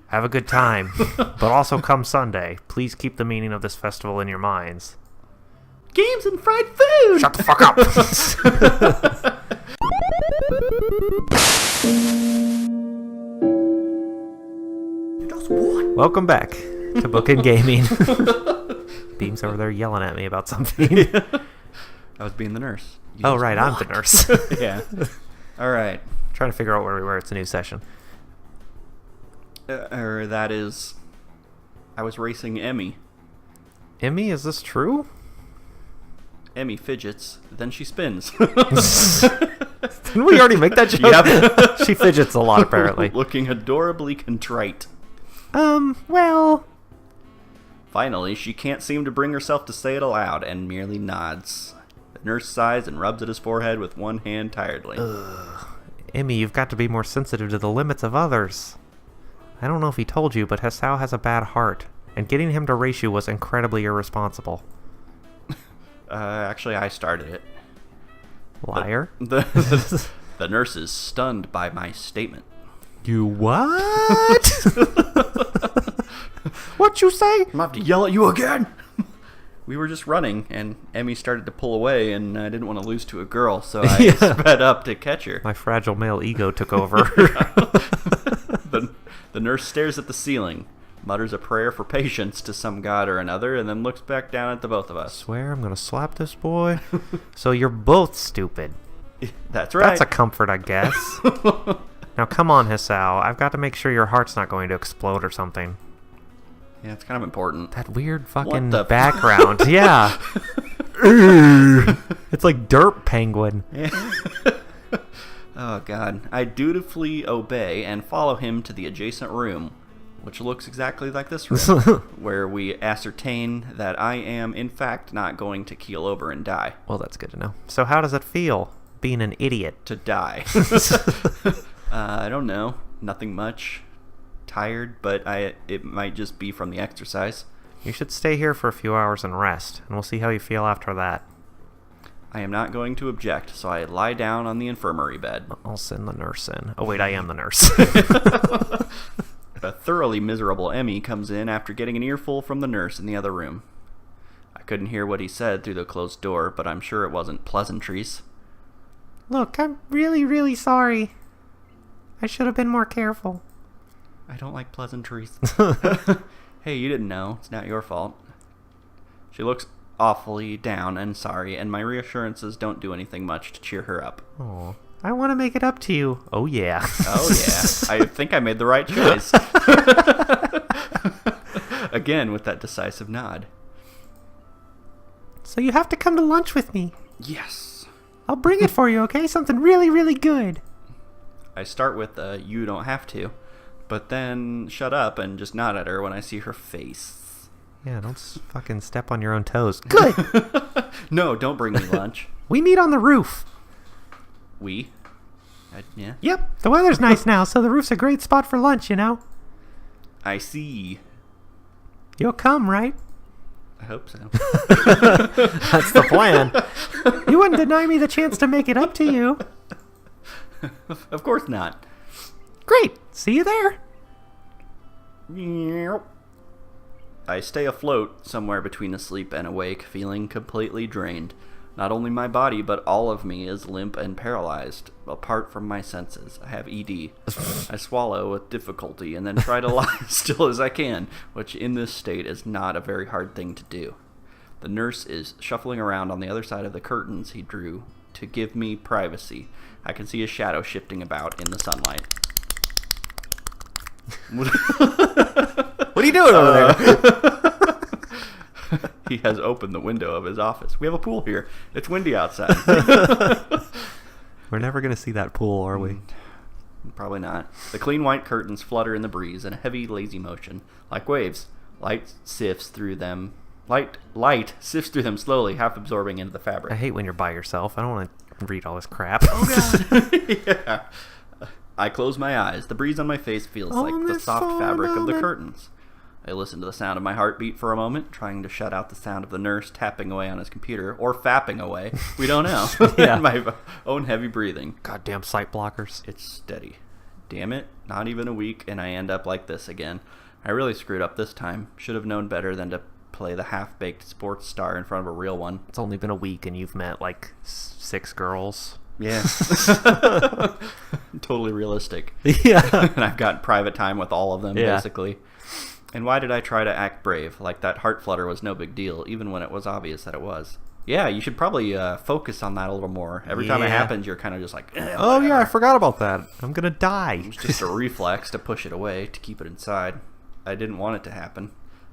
Have a good time, but also come Sunday. Please keep the meaning of this festival in your minds. Games and fried food! Shut the fuck up! Just what? Welcome back to Bookend Gaming. Beam's over there yelling at me about something. I was being the nurse. Oh, right, I'm the nurse. Yeah. All right. Trying to figure out where we were. It's a new session. That is... I was racing Emmy. Emmy, is this true? Emmy fidgets, then she spins. Didn't we already make that joke? Yep. She fidgets a lot, apparently. Looking adorably contrite. Well... Finally, she can't seem to bring herself to say it aloud and merely nods. The nurse sighs and rubs at his forehead with one hand tiredly. Emmy, you've got to be more sensitive to the limits of others. I don't know if he told you, but Hisao has a bad heart, and getting him to race you was incredibly irresponsible. Actually, I started it. Liar. The nurse is stunned by my statement. You what? What you say? I'm gonna have to yell at you again. We were just running, and Emmy started to pull away, and I didn't want to lose to a girl, so I sped up to catch her. My fragile male ego took over. The nurse stares at the ceiling, mutters a prayer for patience to some god or another, and then looks back down at the both of us. Swear I'm gonna slap this boy. So you're both stupid. That's right. That's a comfort, I guess. Now come on, Hisao. I've got to make sure your heart's not going to explode or something. Yeah, it's kind of important. That weird fucking What the background. Yeah. It's like Derp Penguin. Yeah. Oh, God. I dutifully obey and follow him to the adjacent room, which looks exactly like this room, where we ascertain that I am, in fact, not going to keel over and die. Well, that's good to know. So how does it feel, being an idiot? To die. I don't know. Nothing much. Tired, but it might just be from the exercise. You should stay here for a few hours and rest, and we'll see how you feel after that. I am not going to object, so I lie down on the infirmary bed. I'll send the nurse in. Oh, wait, I am the nurse. A thoroughly miserable Emmy comes in after getting an earful from the nurse in the other room. I couldn't hear what he said through the closed door, but I'm sure it wasn't pleasantries. Look, I'm really, really sorry. I should have been more careful. I don't like pleasantries. Hey, you didn't know. It's not your fault. She looks awfully down and sorry, and my reassurances don't do anything much to cheer her up. Oh, I want to make it up to you. Oh, yeah. Oh, yeah. I think I made the right choice. Again, with that decisive nod. So you have to come to lunch with me. Yes. I'll bring it for you, okay? Something really, really good. I start with you don't have to, but then shut up and just nod at her when I see her face. Yeah, don't fucking step on your own toes. Good! No, don't bring me lunch. We meet on the roof. We? Yeah. Yep, the weather's nice now, so the roof's a great spot for lunch, you know? I see. You'll come, right? I hope so. That's the plan. You wouldn't deny me the chance to make it up to you. Of course not. Great. See you there. I stay afloat somewhere between asleep and awake, feeling completely drained. Not only my body, but all of me is limp and paralyzed, apart from my senses. I have ED. I swallow with difficulty and then try to lie as still as I can, which in this state is not a very hard thing to do. The nurse is shuffling around on the other side of the curtains he drew to give me privacy. I can see his shadow shifting about in the sunlight. What are you doing over there? He has opened the window of his office. We have a pool here. It's windy outside. We're never going to see that pool, are we? Probably not. The clean white curtains flutter in the breeze in a heavy, lazy motion, like waves. Light sifts through them slowly, half absorbing into the fabric. I hate when you're by yourself. I don't want to read all this crap. Oh, God. Yeah. I close my eyes. The breeze on my face feels like the soft fabric of the curtains. I listen to the sound of my heartbeat for a moment, trying to shut out the sound of the nurse tapping away on his computer, or fapping away. We don't know. Yeah. And my own heavy breathing. Goddamn sight blockers. It's steady. Damn it, not even a week, and I end up like this again. I really screwed up this time. Should have known better than to play the half-baked sports star in front of a real one. It's only been a week and you've met like 6 girls. Yeah. Totally realistic. Yeah. And I've got private time with all of them, Yeah. basically. And why did I try to act brave? Like that heart flutter was no big deal, even when it was obvious that it was. Yeah, you should probably focus on that a little more. Every time it Yeah. happens, you're kind of just like, Oh yeah, I forgot about that. I'm gonna die. It's just a reflex to push it away, to keep it inside. I didn't want it to happen.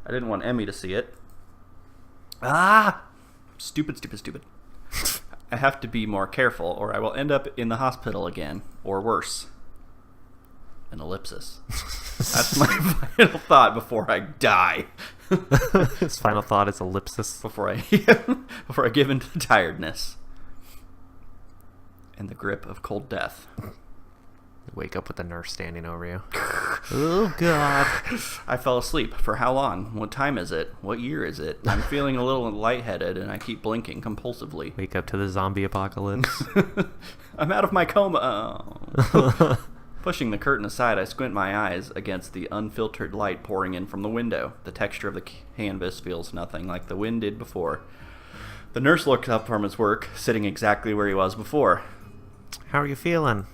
I didn't want Emmy to see it. Ah! Stupid. I have to be more careful, or I will end up in the hospital again, or worse. An ellipsis. That's my final thought before I die. His final thought is ellipsis. Before I give in to tiredness and the grip of cold death. You wake up with the nurse standing over you. Oh God! I fell asleep. For how long? What time is it? What year is it? I'm feeling a little lightheaded, and I keep blinking compulsively. Wake up to the zombie apocalypse. I'm out of my coma. Oh. Pushing the curtain aside, I squint my eyes against the unfiltered light pouring in from the window. The texture of the canvas feels nothing like the wind did before. The nurse looks up from his work, sitting exactly where he was before. How are you feeling?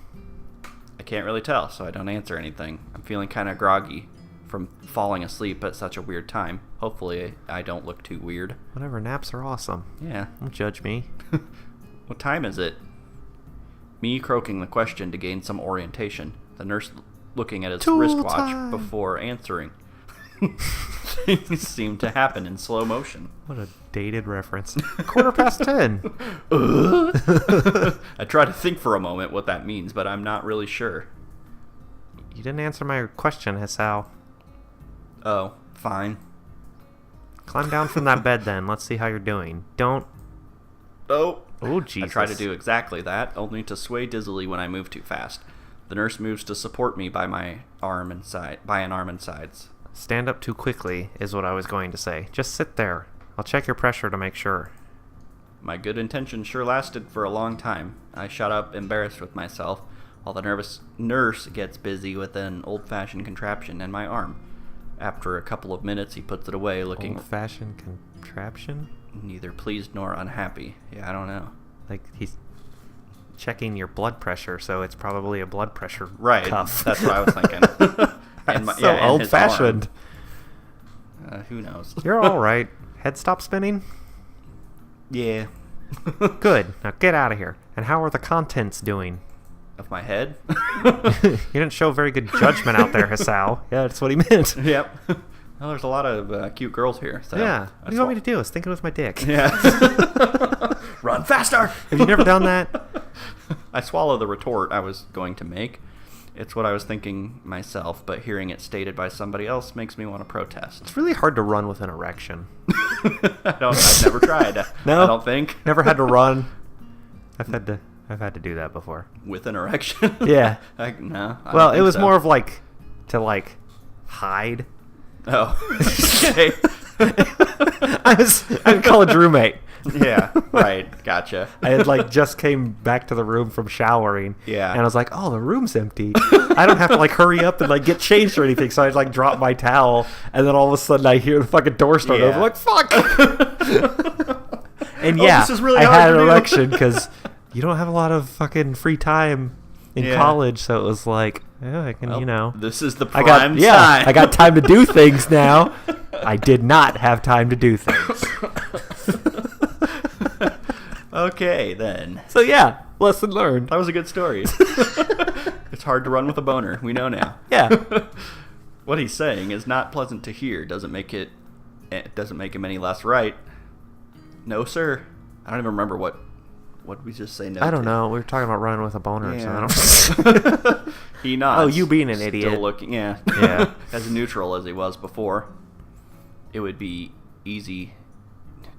I can't really tell, so I don't answer anything. I'm feeling kind of groggy from falling asleep at such a weird time. Hopefully, I don't look too weird. Whatever, naps are awesome. Yeah. Don't judge me. What time is it? Me croaking the question to gain some orientation. The nurse looking at his Tool wristwatch time. before answering. Things seem to happen in slow motion. What a dated reference. 10:15. I try to think for a moment what that means, but I'm not really sure. You didn't answer my question, Hisao. Oh, fine. Climb down from that bed then. Let's see how you're doing. Don't... Oh. Oh, Jesus. I try to do exactly that, only to sway dizzily when I move too fast. The nurse moves to support me by an arm and sides. Stand up too quickly is what I was going to say. Just sit there. I'll check your pressure to make sure. My good intention sure lasted for a long time. I shut up, embarrassed with myself, while the nervous nurse gets busy with an old-fashioned contraption in my arm. After a couple of minutes, he puts it away, looking Old-fashioned contraption? neither pleased nor unhappy. Yeah, I don't know. Like, he's checking your blood pressure, so it's probably a blood pressure Right, cuff. that's what I was thinking. And So and his old-fashioned. arm. Who knows? You're all right. Head stop spinning? Yeah. Good. Now get out of here. And how are the contents doing? Of my head? You didn't show very good judgment out there, Hisao. Yeah, that's what he meant. Yep. Well, there's a lot of cute girls here. So Yeah. What do you want me to do? I was thinking with my dick. Yeah. Run faster! Have you never done that? I swallow the retort I was going to make. It's what I was thinking myself, but hearing it stated by somebody else makes me want to protest. It's really hard to run with an erection. I've never tried. No? I don't think. Never had to run. I've had to do that before. With an erection? Yeah. No. I Well, don't it think was so. more of like to hide. Oh. Okay. I was a college roommate. Yeah, right. Gotcha. I had just came back to the room from showering. Yeah. And I was like, oh, the room's empty. I don't have to hurry up and get changed or anything. So I drop my towel, and then all of a sudden I hear the fucking door start Yeah. open. I'm like, fuck. And Oh, yeah, this is really I hard had to an do. erection because you don't have a lot of fucking free time in Yeah. college. So it was like, yeah, I can, Well, This is the I prime got time. I got time to do things now. I did not have time to do things. Okay, then. So yeah, lesson learned. That was a good story. It's hard to run with a boner. We know now. Yeah. What he's saying is not pleasant to hear. It doesn't make him any less right. No, sir. I don't even remember what did we just say no I don't to? know. We were talking about running with a boner. Yeah. So I don't. He nods. Oh, you being an Still idiot. looking, yeah. Yeah. As neutral as he was before. It would be easy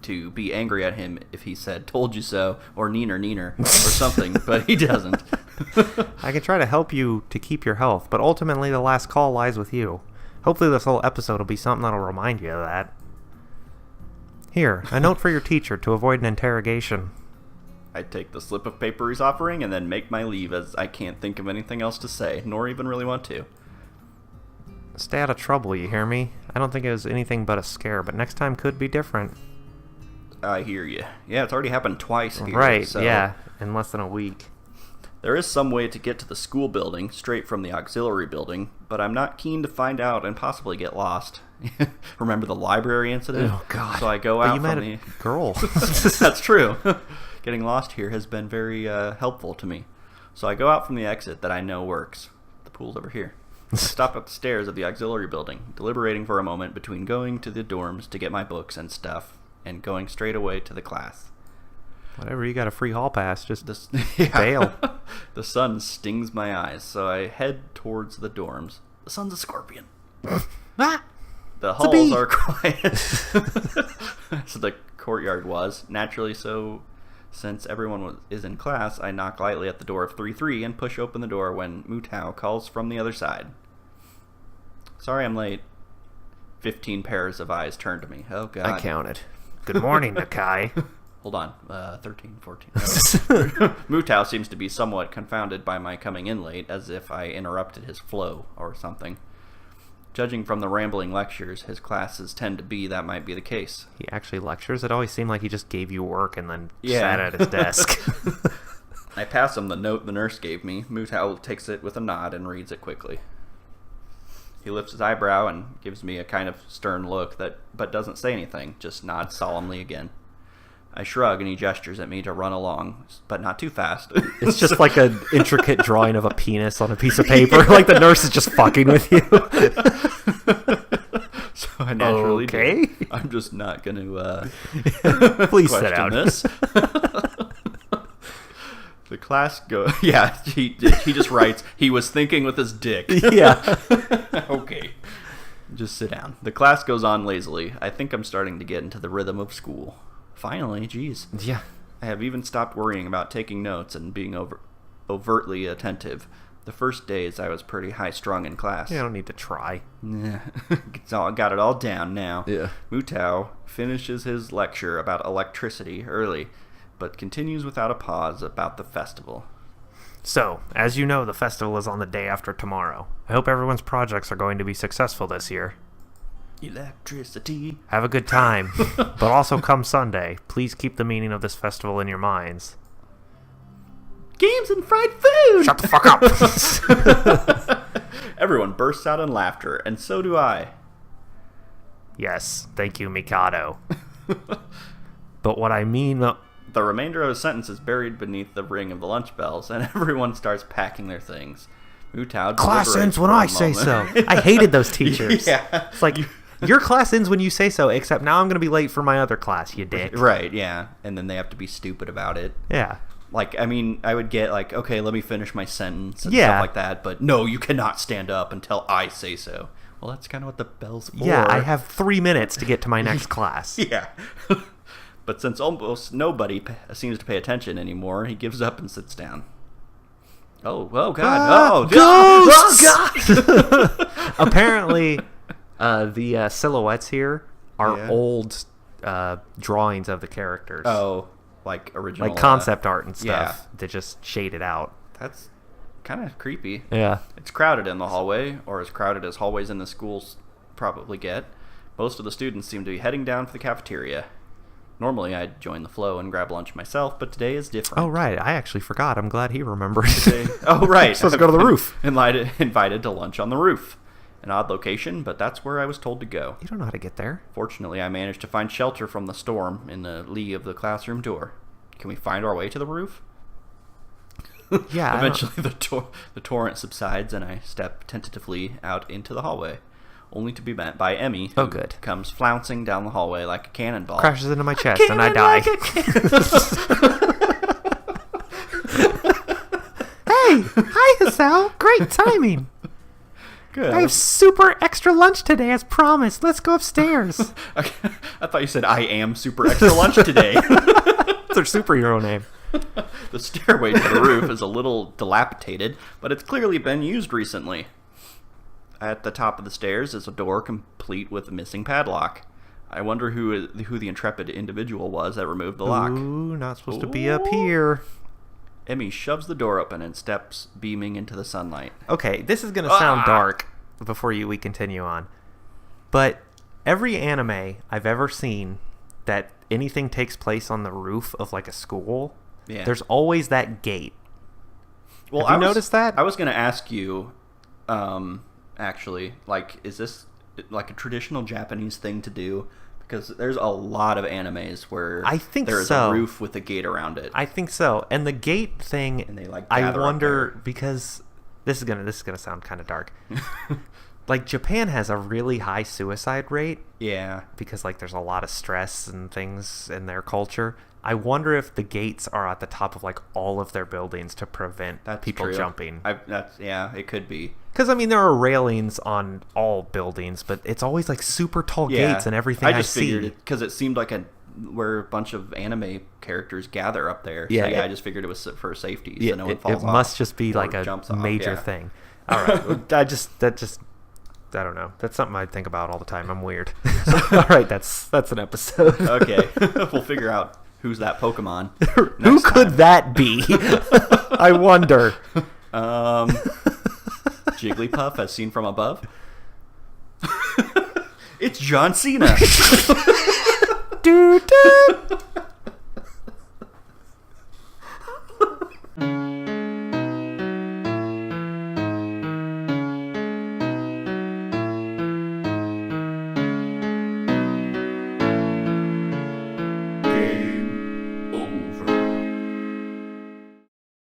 to be angry at him if he said, told you so, or neener, or something, but he doesn't. I can try to help you to keep your health, but ultimately the last call lies with you. Hopefully this whole episode will be something that'll remind you of that. Here, a note for your teacher to avoid an interrogation. I take the slip of paper he's offering and then make my leave, as I can't think of anything else to say, nor even really want to. Stay out of trouble, you hear me? I don't think it was anything but a scare, but next time could be different. I hear you. Yeah, it's already happened twice here. Right, so yeah, in less than a week. There is some way to get to the school building, straight from the auxiliary building, but I'm not keen to find out and possibly get lost. Remember the library incident? Oh, God. So I go But out you from met the... a girl. That's true. Getting lost here has been very helpful to me. So I go out from the exit that I know works. The pool's over here. I stop at the stairs of the auxiliary building, deliberating for a moment between going to the dorms to get my books and stuff and going straight away to the class. Whatever, you got a free hall pass, just Yeah. bail. The sun stings my eyes, so I head towards the dorms. The sun's a scorpion. Ah! The a halls bee. are quiet. So the courtyard was. Naturally so, since everyone is in class, I knock lightly at the door of 3-3 and push open the door when Mutao calls from the other side. Sorry I'm late. 15 pairs of eyes turn to me. Oh, God. I counted. Good morning, Nakai. Hold on. 13, 14. No. Mutao seems to be somewhat confounded by my coming in late, as if I interrupted his flow or something. Judging from the rambling lectures his classes tend to be, that might be the case. He actually lectures? It always seemed like he just gave you work and then Yeah. sat at his desk. I pass him the note the nurse gave me. Mutao takes it with a nod and reads it quickly. He lifts his eyebrow and gives me a kind of stern look but doesn't say anything, just nods solemnly again. I shrug and he gestures at me to run along, but not too fast. It's just like an intricate drawing of a penis on a piece of paper. Like the nurse is just fucking with you. So I naturally Okay. do. I'm just not going to Please question sit down. this. The class Yeah, he just writes, he was thinking with his dick. Yeah. Okay. Just sit down. The class goes on lazily. I think I'm starting to get into the rhythm of school. Finally, geez. Yeah. I have even stopped worrying about taking notes and being overtly attentive. The first days I was pretty high-strung in class. You don't need to try. Yeah. Got it all down now. Yeah. Mutao finishes his lecture about electricity early, but continues without a pause about the festival. So, as you know, the festival is on the day after tomorrow. I hope everyone's projects are going to be successful this year. Electricity. Have a good time. But also come Sunday, please keep the meaning of this festival in your minds. Games and fried food! Shut the fuck up! Everyone bursts out in laughter, and so do I. Yes, thank you, Mikado. But what I mean... The remainder of his sentence is buried beneath the ring of the lunch bells, and everyone starts packing their things. Mutao Class ends deliberates when for a I say moment. so. I hated those teachers. Yeah. It's like, your class ends when you say so, except now I'm going to be late for my other class, you dick. Right, yeah. And then they have to be stupid about it. Yeah. Like, I mean, I would get like, okay, let me finish my sentence and Yeah. stuff like that, but no, you cannot stand up until I say so. Well, that's kind of what the bell's for. Yeah, I have 3 minutes to get to my next class. Yeah. But since almost nobody seems to pay attention anymore, he gives up and sits down. Oh God. Ghosts! Apparently, the silhouettes here are old drawings of the characters. Oh, like original. Like concept art and stuff yeah. that just shaded out. That's kind of creepy. Yeah. It's crowded in the hallway, or as crowded as hallways in the schools probably get. Most of the students seem to be heading down for the cafeteria. Normally, I'd join the flow and grab lunch myself, but today is different. Oh, right. I actually forgot. I'm glad he remembered. Oh, right. Supposed to go to the roof. Invited to lunch on the roof. An odd location, but that's where I was told to go. You don't know how to get there. Fortunately, I managed to find shelter from the storm in the lee of the classroom door. Can we find our way to the roof? Yeah. Eventually, the torrent subsides, and I step tentatively out into the hallway, only to be met by Emmy, who good. comes flouncing down the hallway like a cannonball. Crashes into my chest, and I die. Hey! Hi, Hisao! Great timing! Good. I have super extra lunch today as promised. Let's go upstairs. I thought you said I am super extra lunch today. It's their superhero name. The stairway to the roof is a little dilapidated, but it's clearly been used recently. At the top of the stairs is a door complete with a missing padlock. I wonder who the intrepid individual was that removed the lock. Ooh, not supposed to be up here. Emmy shoves the door open and steps beaming into the sunlight. Okay, this is going to sound dark before we continue on. But every anime I've ever seen that anything takes place on the roof of like a school, there's always that gate. Well, Have you noticed that? I was going to ask you, actually, like, is this like a traditional Japanese thing to do? Because there's a lot of animes where I think there's a roof with a gate around it. I think so. And the gate thing, and they like I wonder, because this is gonna sound kind of dark. Like, Japan has a really high suicide rate. Yeah. Because, like, there's a lot of stress and things in their culture. I wonder if the gates are at the top of, like, all of their buildings to prevent people jumping. It could be. Because, I mean, there are railings on all buildings, but it's always, like, super tall gates and everything I see. Figured it, because it seemed like where a bunch of anime characters gather up there. Yeah, so, I just figured it was for safety, so no one falls off. It must just be, like, a major thing. All right. I don't know. That's something I think about all the time. I'm weird. All right, that's an episode. Okay. We'll figure out who's that Pokemon. Who could that be? I wonder. Jigglypuff as seen from above? It's John Cena. Dude.